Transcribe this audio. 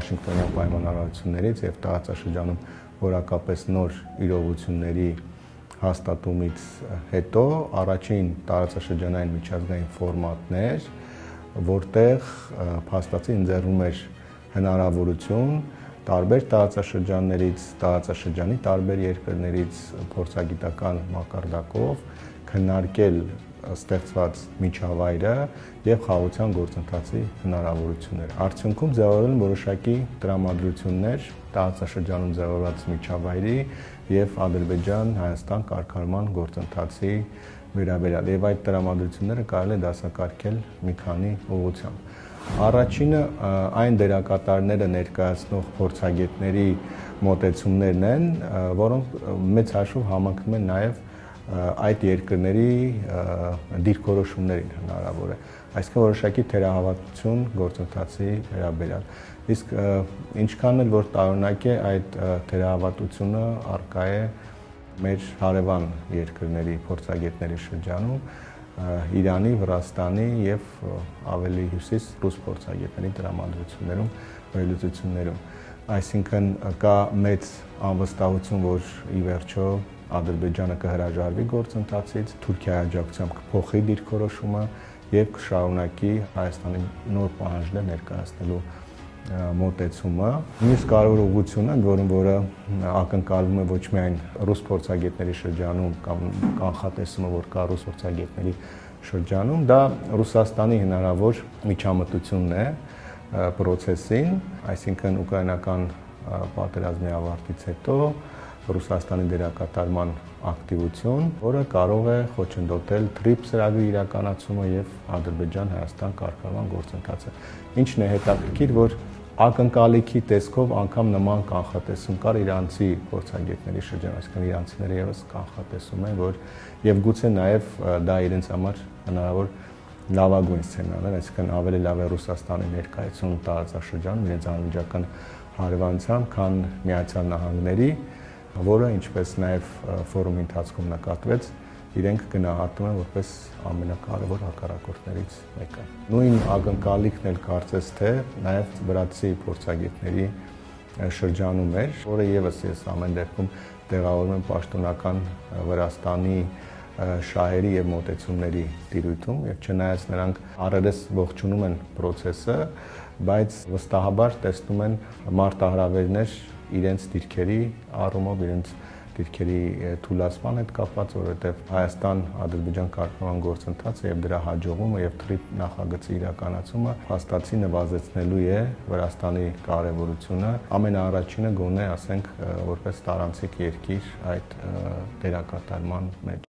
Վաշինգտոնյան պայմանավորություններից եւ տարածաշրջանում որակապես նոր իրողությունների հաստատումից հետո առաջին տարածաշրջանային միջազգային ֆորմատն էր, որտեղ փաստացի ընձեռում էր հնարավորություն տարբեր տարածաշրջաններից, տարածաշրջանի տարբեր երկրներից փորձագիտական մակարդակով քննարկել ստեղծված միջավայրը եւ խաղաղության գործընթացի հնարավորությունները։ Արդյունքում ձևավորել են որոշակի տրամադրություններ տարածաշրջանում ձևավորված միջավայրի եւ Ադրբեջան-Հայաստան կարգավորման գործընթացի վերաբերյալ եւ այդ տրամադրությունները կարելի է դասակարգել մի քանի ուղղությամբ։ Առաջինը այն դերակատարները ներկայացնող փորձագետների մոտեցումներն են, որոնք մեծ հաշվով համընկնում են նաեւ այդ երկրների դիրքորոշումներին հնարավոր է, այսինքն որոշակի թերահավատություն գործընթացի վերաբերյալ։ Իսկ ինչքան էլ որ տարօրինակ է այդ թերահավատությունը առկա է մեր հարևան երկրների փորձագետների շրջանում, Իրանի, Վրաստանի եւ ավելի հյուսիս ռուս փորձագետների տրամադրություններում, վերլուծություններում։ Այսինքն կա մեծ անվստահություն, որ ի վերջո Ադրբեջանը կհրաժարվի գործընթացից, Թուրքիայի աջակցությամբ կփոխի դիրքորոշումը եւ կշարունակի Հայաստանի նոր պահանջներ ներկայացնելու մոտեցումը։ Մյուս կարևոր ուղղությունը, որը ակնկալվում է ոչ միայն ռուս փորձագետների շրջանում կամ կանխատեսումը, որ կա ռուս փորձագետների շրջանում, դա Ռուսաստանի հնարավոր միջամտությունն է process-ին, այսինքն ուկրաինական պատերազմի ավարտից հետո Ռուսաստանի դերակատարման ակտիվություն, որը կարող է խոչընդոտել TRIPS ծրագրի իրականացումը եւ Ադրբեջան-Հայաստան կարգավորման գործընթացը։ Ինչն է հետաքրքիր, որ ակնկալիքի տեսքով անգամ նման կանխատեսում կար իրանցի փորձագետների շրջանում, այսինքն իրանցիները եւս կանխատեսում են, որ եւ գուցե նաեւ դա իրենց համար հնարավոր լավագույն սցենարն է, այսինքն ավելի լավ է Ռուսաստանի ներկայությունը տարածաշրջանում իրենց անմիջական հարևանությամբ, քան Միացյալ Նահանգների, որը ինչպես նաև ֆորումի ընթացքում նկատվեց, իրենք գնահատում են որպես ամենակարևոր հակառակորդներից մեկը։ Նույն ակնկալիքն էլ կարծես թե նաև վրացի փորձագետների շրջանում էր, որը եւս ես ամեն դեպքում տեղավորում եմ պաշտոնական Վրաստանի շահերի եւ մոտեցումների տիրույթում, եւ չնայած նրանք առերես ողջունում են process-ը, բայց վստահաբար տեսնում են մարտահրավերներ իրենց դիրքերի առումով, իրենց դիրքերի թուլացման հետ կապված, որովհետև Հայաստան-Ադրբեջան կարգավորման գործընթացը եւ դրա հաջողումը եւ TRIP նախագծի իրականացումը փաստացի նվազեցնելու է Վրաստանի կարեւորությունը, ամենաառաջինը գոնե ասենք որպես տարանցիկ երկիր այդ դերակատարման մեջ։